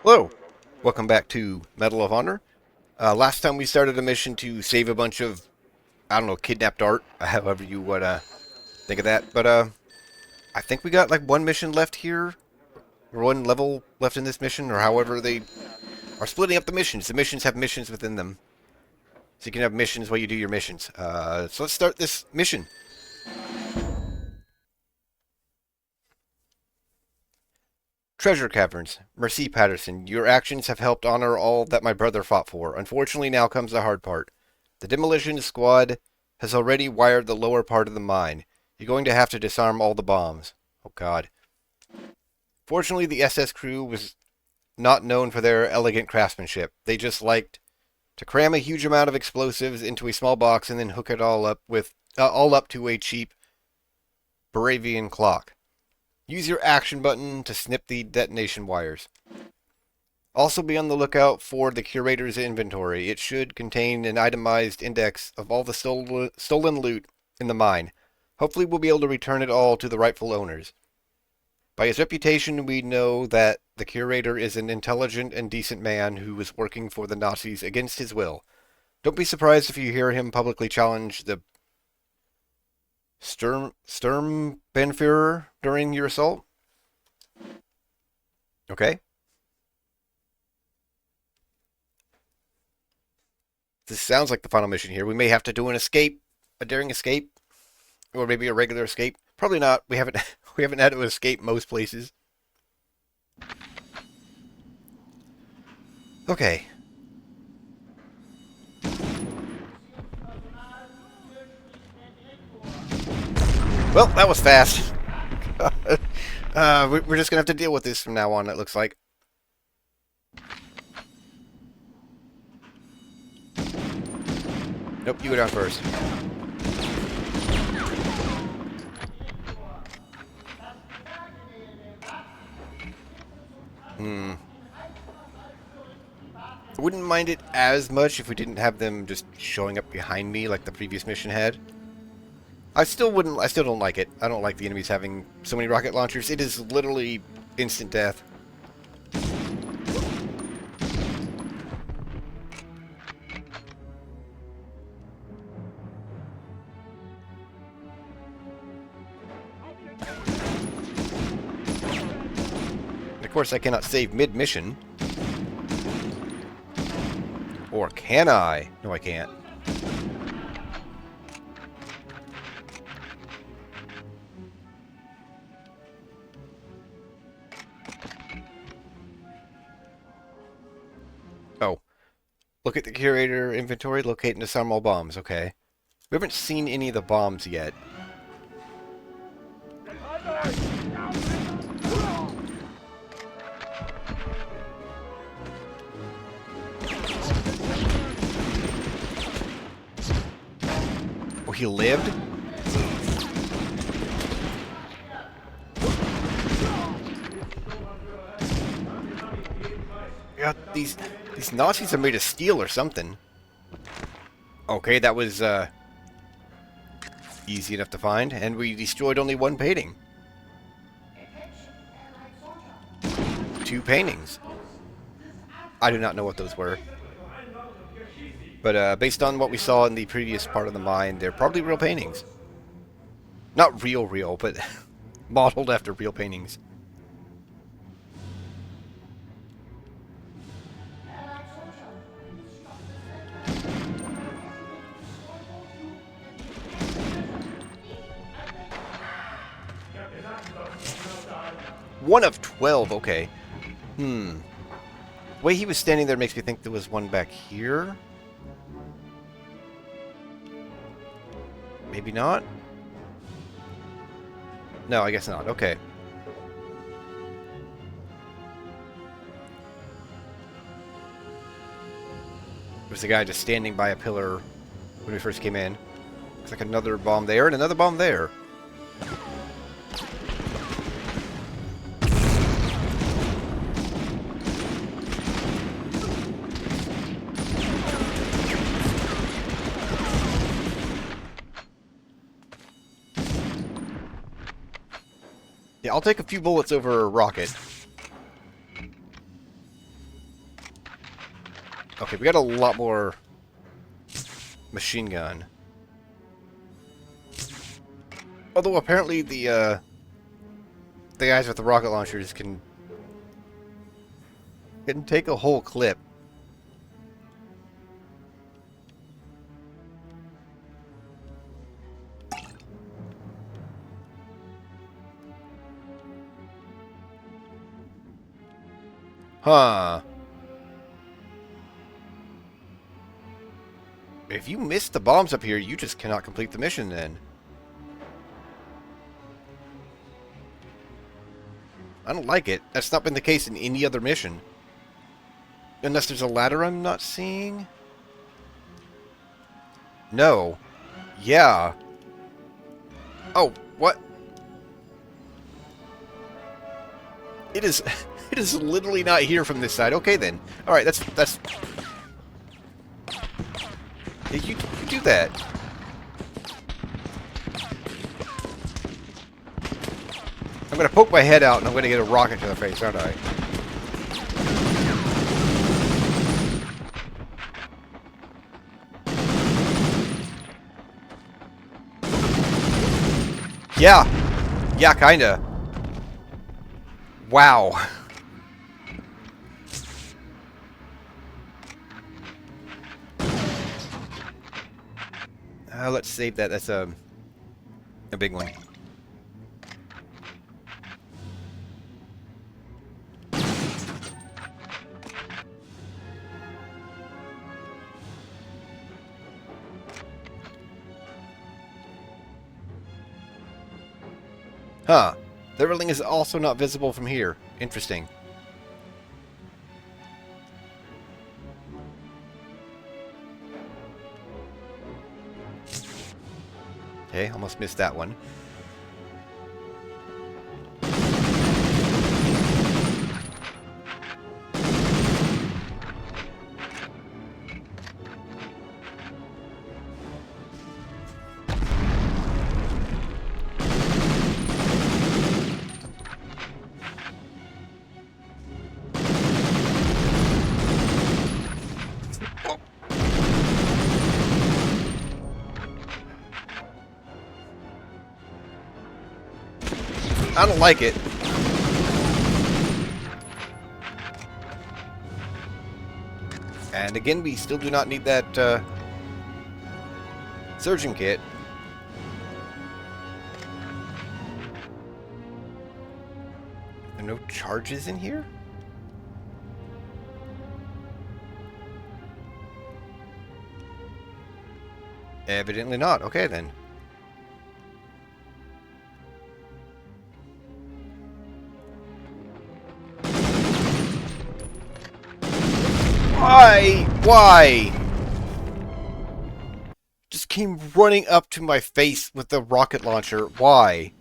Hello, welcome back to Medal of Honor. Last time we started a mission to save a bunch of, I don't know, kidnapped art, however you would think of that. But I think we got like one mission left here, or one level left in this mission, or however they are splitting up the missions. The missions have missions within them, so you can have missions while you do your missions. So let's start this mission. Treasure Caverns. Mercy Patterson, your actions have helped honor all that my brother fought for. Unfortunately, now comes the hard part. The demolition squad has already wired the lower part of the mine. You're going to have to disarm all the bombs. Oh god. Fortunately, the SS crew was not known for their elegant craftsmanship. They just liked to cram a huge amount of explosives into a small box and then hook it all up to a cheap Baravian clock. Use your action button to snip the detonation wires. Also be on the lookout for the curator's inventory. It should contain an itemized index of all the stolen loot in the mine. Hopefully we'll be able to return it all to the rightful owners. By his reputation, we know that the curator is an intelligent and decent man who was working for the Nazis against his will. Don't be surprised if you hear him publicly challenge the Sturmbannführer during your assault. Okay. This sounds like the final mission here. We may have to do an escape, a daring escape, or maybe a regular escape. Probably not. We haven't we haven't had to escape most places. Okay. Well, that was fast. We're just gonna have to deal with this from now on. It looks like. Nope, you go down first. I wouldn't mind it as much if we didn't have them just showing up behind me like the previous mission had. I still don't like it. I don't like the enemies having so many rocket launchers. It is literally instant death. And of course, I cannot save mid-mission. Or can I? No, I can't. Oh. Look at the curator inventory, locate and disarm all bombs. Okay. We haven't seen any of the bombs yet. Oh, he lived? Yeah, these Nazis are made of steel or something. Okay, that was easy enough to find, and we destroyed only one painting. 2 paintings. I do not know what those were. But based on what we saw in the previous part of the mine, they're probably real paintings. Not real, but modeled after real paintings. One of 12, okay. The way he was standing there makes me think there was one back here. Maybe not? No, I guess not. Okay. There was a guy just standing by a pillar when we first came in. Looks like another bomb there and another bomb there. Yeah, I'll take a few bullets over a rocket. Okay, we got a lot more machine gun. Although apparently the guys with the rocket launchers can take a whole clip. Huh. If you miss the bombs up here, you just cannot complete the mission then. I don't like it. That's not been the case in any other mission. Unless there's a ladder I'm not seeing? No. Yeah. Oh, what? It is... It is literally not here from this side. Okay, then. Alright, that's... Yeah, you do that. I'm gonna poke my head out and I'm gonna get a rocket to the face, aren't I? Yeah. Yeah, kinda. Wow. Let's save that. That's a big one. Huh. The railing is also not visible from here. Interesting. Okay, almost missed that one. I don't like it. And again, we still do not need that surgeon kit. There are no charges in here? Evidently not. Okay, then. Why? Why? Just came running up to my face with the rocket launcher. Why?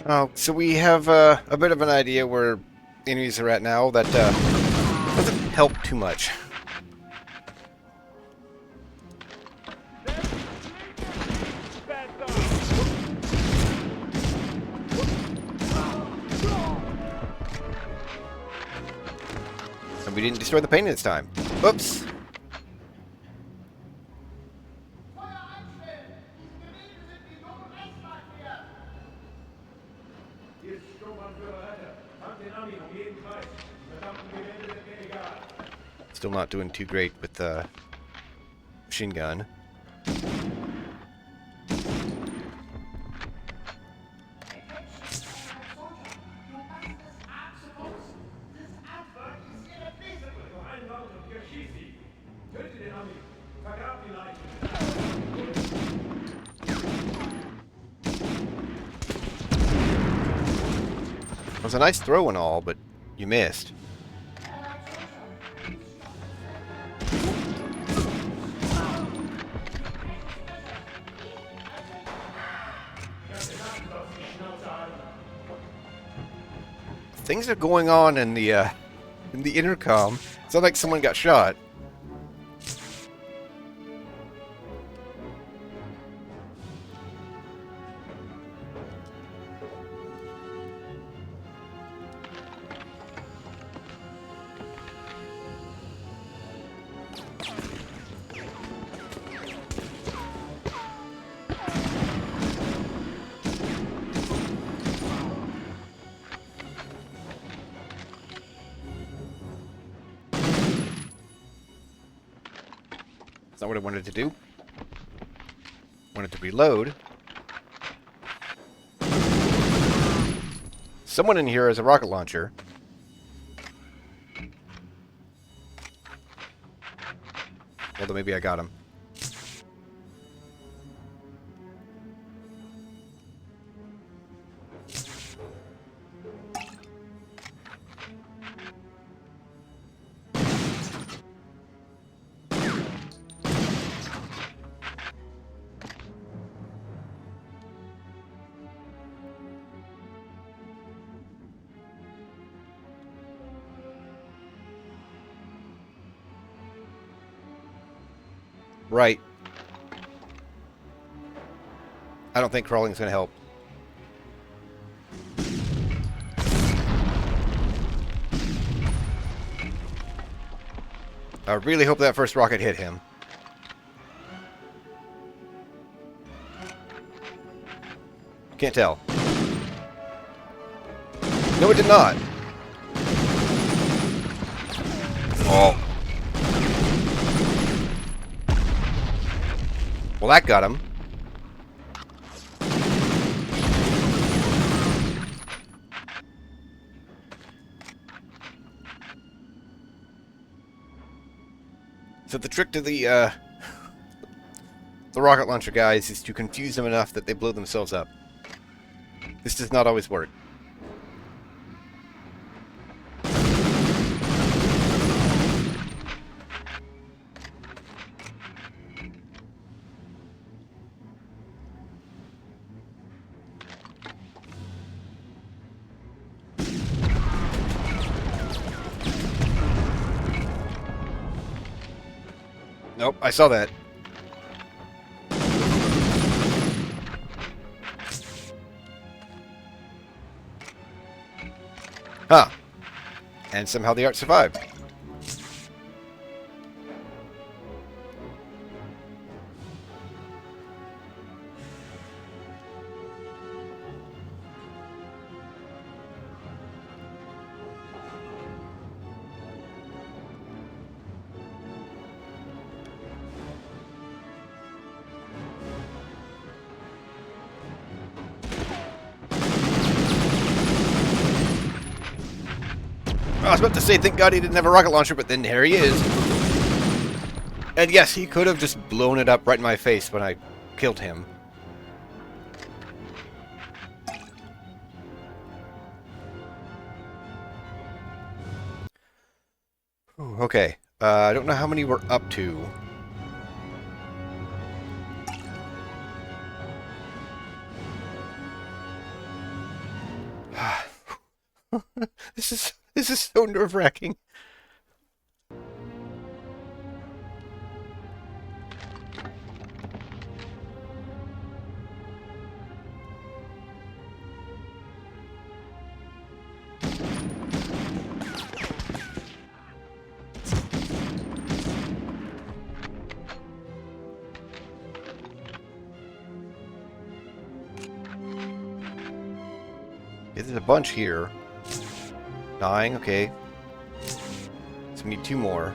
Oh, so we have a bit of an idea where enemies are at now. That doesn't help too much. And we didn't destroy the painting this time. Oops. Still not doing too great with the machine gun. was a nice throw and all, but you missed. Things are going on in the intercom. It's not like someone got shot. That's not what I wanted to do. I wanted to reload. Someone in here has a rocket launcher. Although maybe I got him. Right. I don't think crawling's gonna help. I really hope that first rocket hit him. Can't tell. No, it did not. Oh. Well, that got him. So the trick to the rocket launcher guys is to confuse them enough that they blow themselves up. This does not always work. Nope, I saw that. Huh. And somehow the art survived. I was about to say, thank God he didn't have a rocket launcher, but then here he is. And yes, he could have just blown it up right in my face when I killed him. Ooh, okay, I don't know how many we're up to. This is so nerve-wracking. There's a bunch here. 9, okay. So we need 2 more.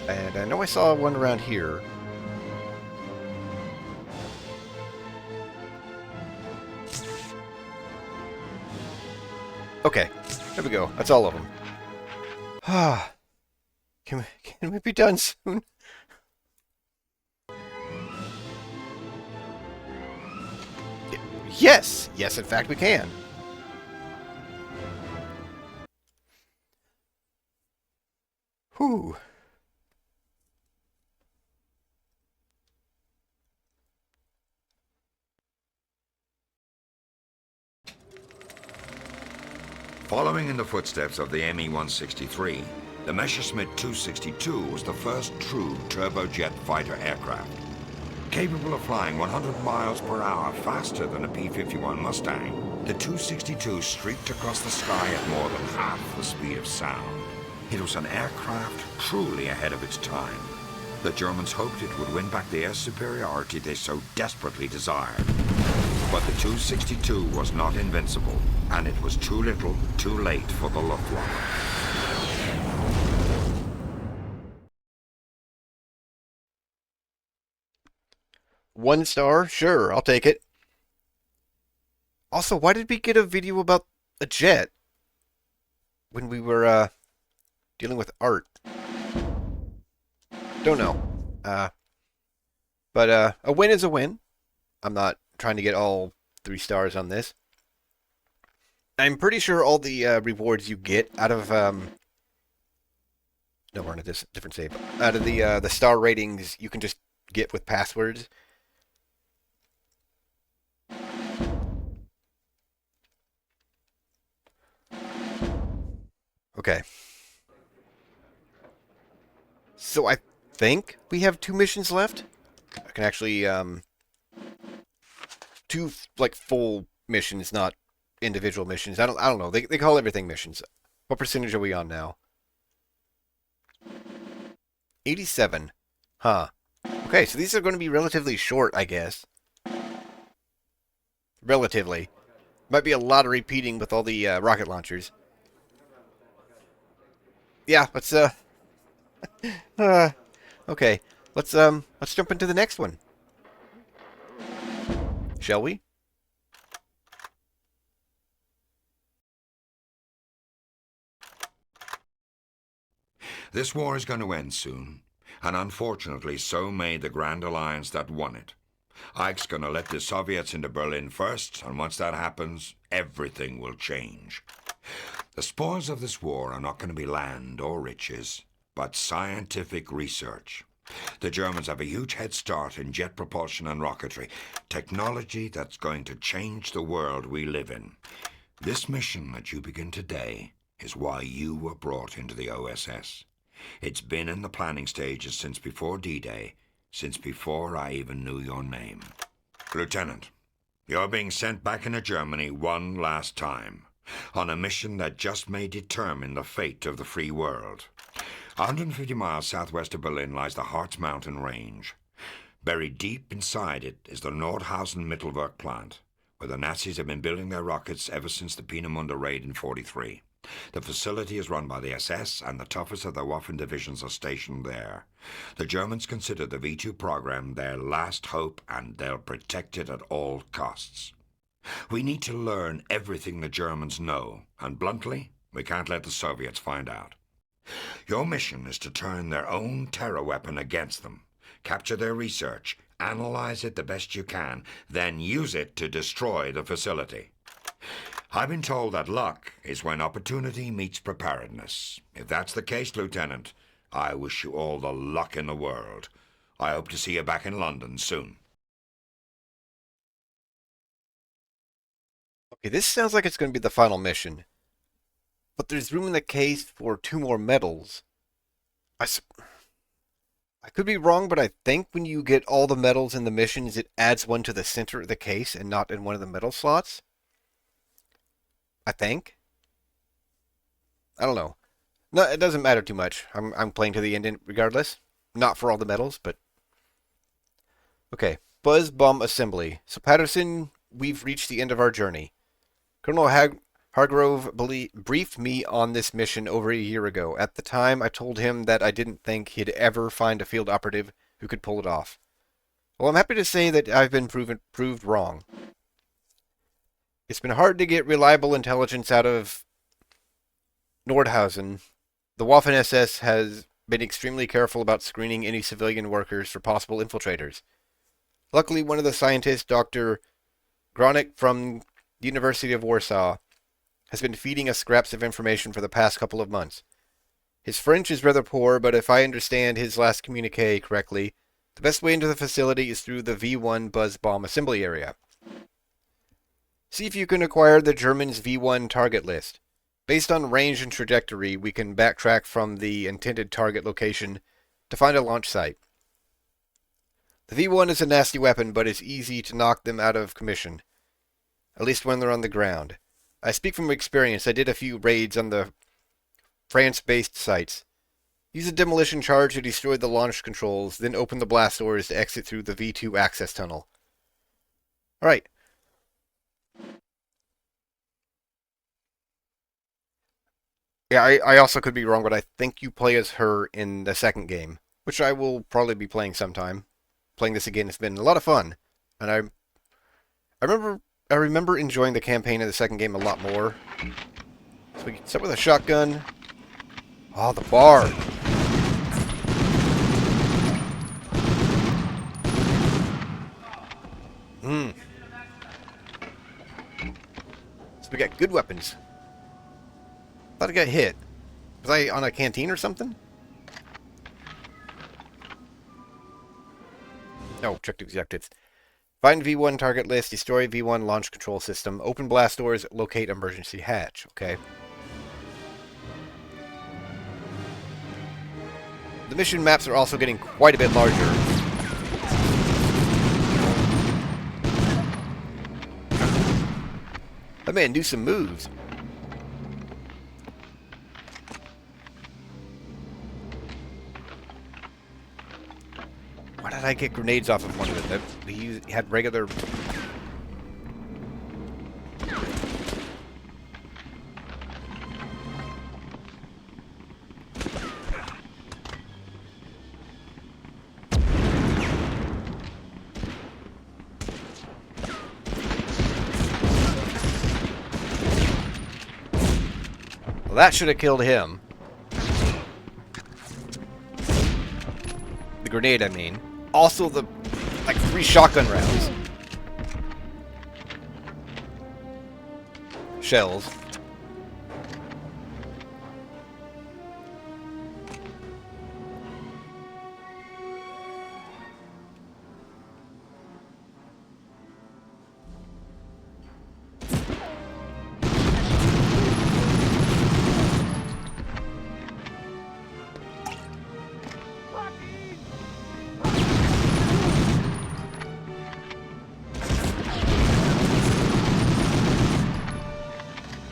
And I know I saw one around here. Okay, there we go. That's all of them. Ah, can we be done soon? Yes! Yes, in fact we can. Whew. Following in the footsteps of the Me-163, the Messerschmitt 262 was the first true turbojet fighter aircraft. Capable of flying 100 miles per hour faster than a P-51 Mustang, the 262 streaked across the sky at more than half the speed of sound. It was an aircraft truly ahead of its time. The Germans hoped it would win back the air superiority they so desperately desired. But the 262 was not invincible, and it was too little, too late for the Luftwaffe. One star? Sure, I'll take it. Also, why did we get a video about a jet when we were dealing with art? Don't know. But a win is a win. I'm not trying to get all 3 stars on this. I'm pretty sure all the rewards you get out of no, we're in a different save. Out of the star ratings you can just get with passwords. Okay. So I think we have 2 missions left. I can actually 2 like full missions, not individual missions. I don't know. They call everything missions. What percentage are we on now? 87. Huh. Okay, so these are going to be relatively short, I guess. Relatively. Might be a lot of repeating with all the rocket launchers. Yeah, let's okay. Let's jump into the next one. Shall we? This war is going to end soon, and unfortunately so may the Grand Alliance that won it. Ike's going to let the Soviets into Berlin first, and once that happens, everything will change. The spoils of this war are not going to be land or riches, but scientific research. The Germans have a huge head start in jet propulsion and rocketry, technology that's going to change the world we live in. This mission that you begin today is why you were brought into the OSS. It's been in the planning stages since before D-Day, since before I even knew your name. Lieutenant, you're being sent back into Germany one last time, on a mission that just may determine the fate of the free world. 150 miles southwest of Berlin lies the Harz Mountain Range. Buried deep inside it is the Nordhausen Mittelwerk plant, where the Nazis have been building their rockets ever since the Peenemünde raid in '43. The facility is run by the SS, and the toughest of their Waffen divisions are stationed there. The Germans consider the V2 program their last hope, and they'll protect it at all costs. We need to learn everything the Germans know, and bluntly, we can't let the Soviets find out. Your mission is to turn their own terror weapon against them, capture their research, analyze it the best you can, then use it to destroy the facility. I've been told that luck is when opportunity meets preparedness. If that's the case, Lieutenant, I wish you all the luck in the world. I hope to see you back in London soon. Okay, this sounds like it's going to be the final mission. But there's room in the case for 2 more medals. I could be wrong, but I think when you get all the medals in the missions, it adds one to the center of the case and not in one of the medal slots. I think. I don't know. No, it doesn't matter too much. I'm playing to the end regardless. Not for all the medals, but okay. Buzz bomb assembly. So Patterson, we've reached the end of our journey. Colonel Hargrove briefed me on this mission over a year ago. At the time, I told him that I didn't think he'd ever find a field operative who could pull it off. Well, I'm happy to say that I've been proved wrong. It's been hard to get reliable intelligence out of Nordhausen. The Waffen-SS has been extremely careful about screening any civilian workers for possible infiltrators. Luckily, one of the scientists, Dr. Gronik from the University of Warsaw, has been feeding us scraps of information for the past couple of months. His French is rather poor, but if I understand his last communique correctly, the best way into the facility is through the V1 Buzz Bomb assembly area. See if you can acquire the Germans' V1 target list. Based on range and trajectory, we can backtrack from the intended target location to find a launch site. The V1 is a nasty weapon, but it's easy to knock them out of commission, at least when they're on the ground. I speak from experience. I did a few raids on the France-based sites. Use a demolition charge to destroy the launch controls, then open the blast doors to exit through the V2 access tunnel. Alright. Yeah, I also could be wrong, but I think you play as her in the second game, which I will probably be playing sometime. Playing this again has been a lot of fun, and I remember enjoying the campaign in the second game a lot more. So we can start with a shotgun. Oh, the bar. So we got good weapons. Thought I got hit. Was I on a canteen or something? No, check the objectives. Find V1 target list, destroy V1 launch control system, open blast doors, locate emergency hatch. Okay. The mission maps are also getting quite a bit larger. That man knew some moves. Why did I get grenades off of one of them? He had regular... Well, that should have killed him. The grenade, I mean. Also the, like, 3 shotgun rounds. Shells.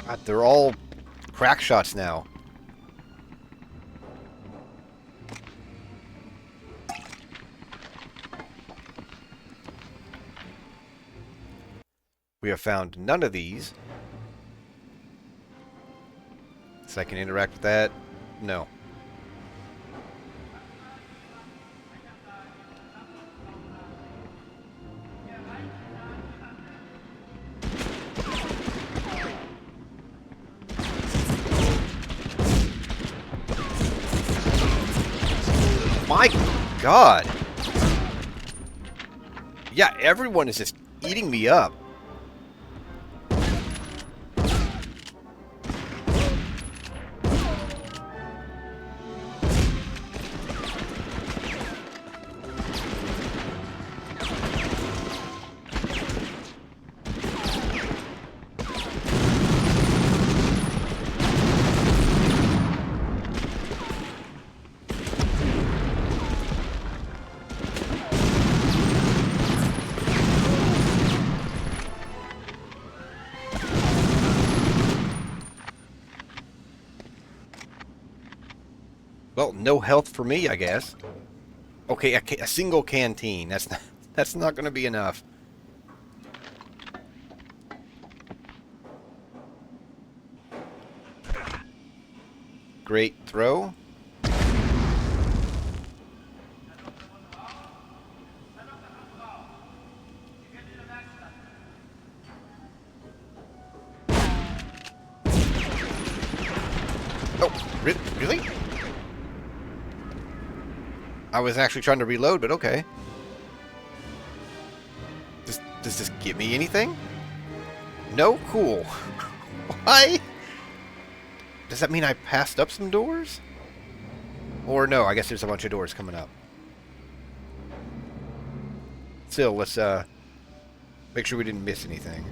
God, they're all crack shots now. We have found none of these. So I can interact with that? No. My God. Yeah, everyone is just eating me up. Well, no health for me, I guess. Okay, a single canteen. That's not going to be enough. Great throw. Oh, really? I was actually trying to reload, but okay. Does this give me anything? No? Cool. Why? Does that mean I passed up some doors? Or no, I guess there's a bunch of doors coming up. Still, let's make sure we didn't miss anything.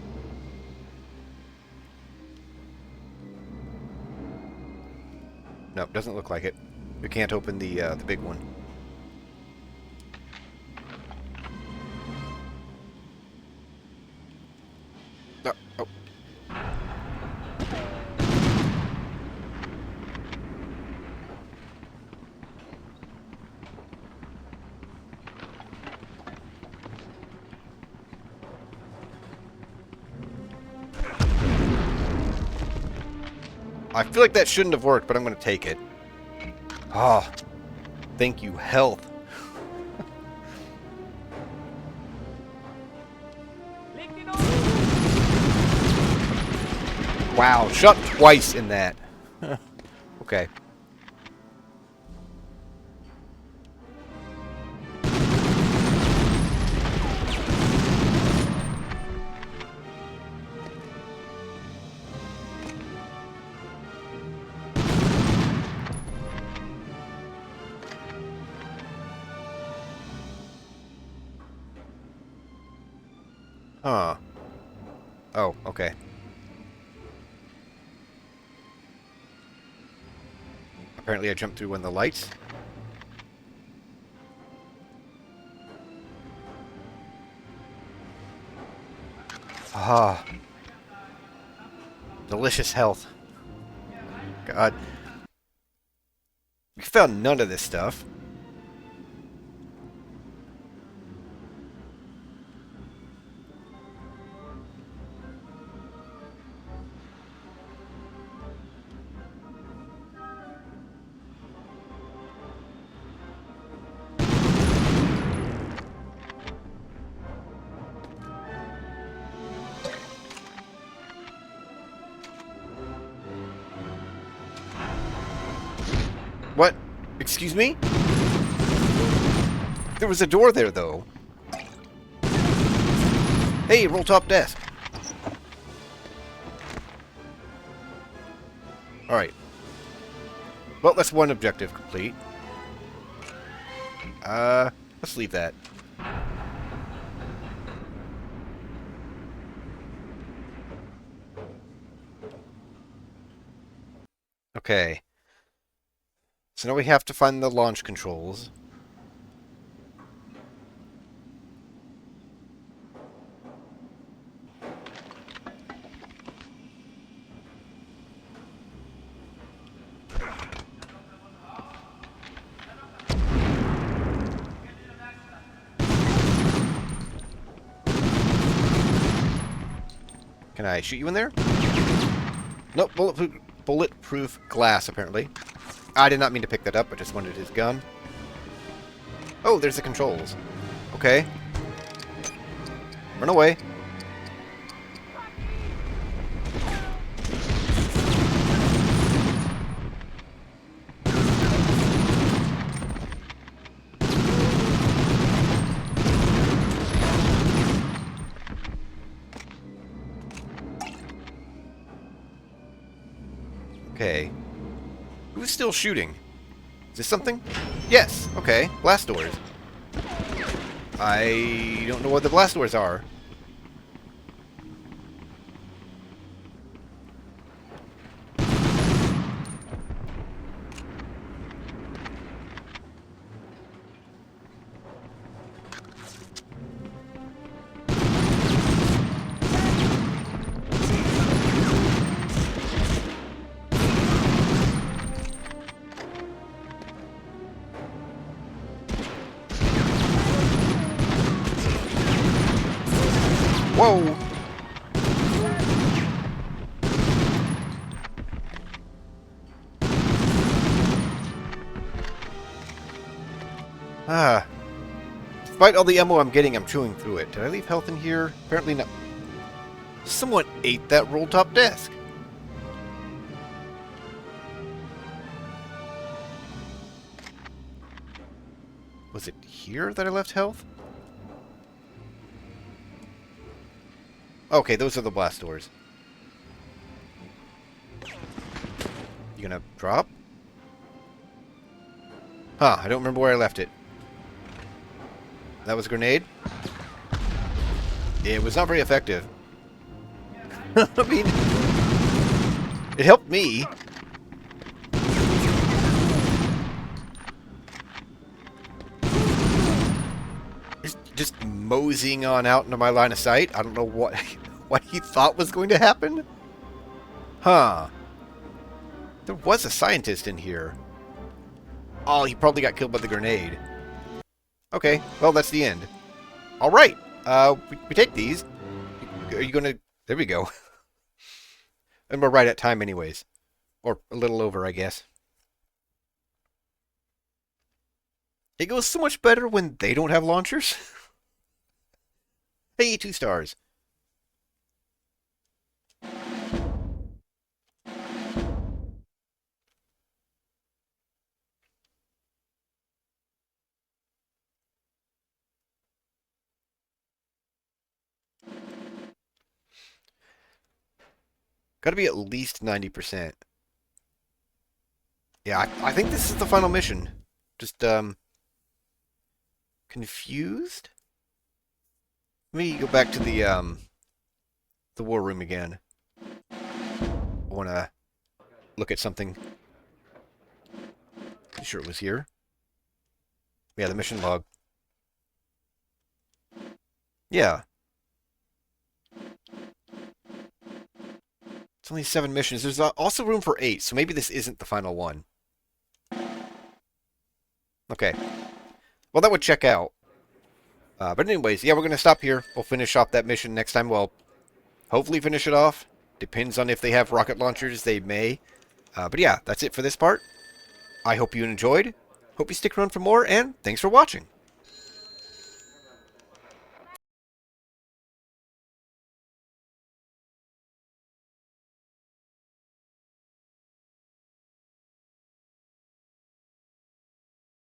Nope, doesn't look like it. We can't open the big one. Oh, oh. I feel like that shouldn't have worked, but I'm going to take it. Ah, thank you, health. Wow, shot twice in that. Okay. Huh. Oh, okay. Apparently I jumped through one of the lights. Ah. Delicious health. God. We found none of this stuff. What? Excuse me? There was a door there, though. Hey, roll top desk. Alright. Well, that's one objective complete. Let's leave that. Okay. So now we have to find the launch controls. Can I shoot you in there? Nope, bulletproof glass, apparently. I did not mean to pick that up, I just wanted his gun. Oh, there's the controls. Okay. Run away. Okay. Who's still shooting? Is this something? Yes. Okay. Blast doors. I don't know what the blast doors are. Whoa! Ah. Despite all the ammo I'm getting, I'm chewing through it. Did I leave health in here? Apparently not. Someone ate that roll-top desk. Was it here that I left health? Okay, those are the blast doors. You gonna drop? Huh, I don't remember where I left it. That was a grenade? It was not very effective. I mean, it helped me. Just moseying on out into my line of sight. I don't know what what he thought was going to happen. Huh. There was a scientist in here. Oh, he probably got killed by the grenade. Okay, well, that's the end. Alright, we take these. Are you gonna... There we go. And we're right at time anyways. Or a little over, I guess. It goes so much better when they don't have launchers. Hey, 2 stars. Gotta be at least 90%. Yeah, I think this is the final mission. Just, confused? Let me go back to the war room again. I wanna look at something. Pretty sure it was here. Yeah, the mission log. Yeah. It's only 7 missions. There's also room for 8, so maybe this isn't the final one. Okay. Well, that would check out. But anyways, yeah, we're going to stop here. We'll finish off that mission next time. Well, hopefully finish it off. Depends on if they have rocket launchers. They may. But yeah, that's it for this part. I hope you enjoyed. Hope you stick around for more, and thanks for watching.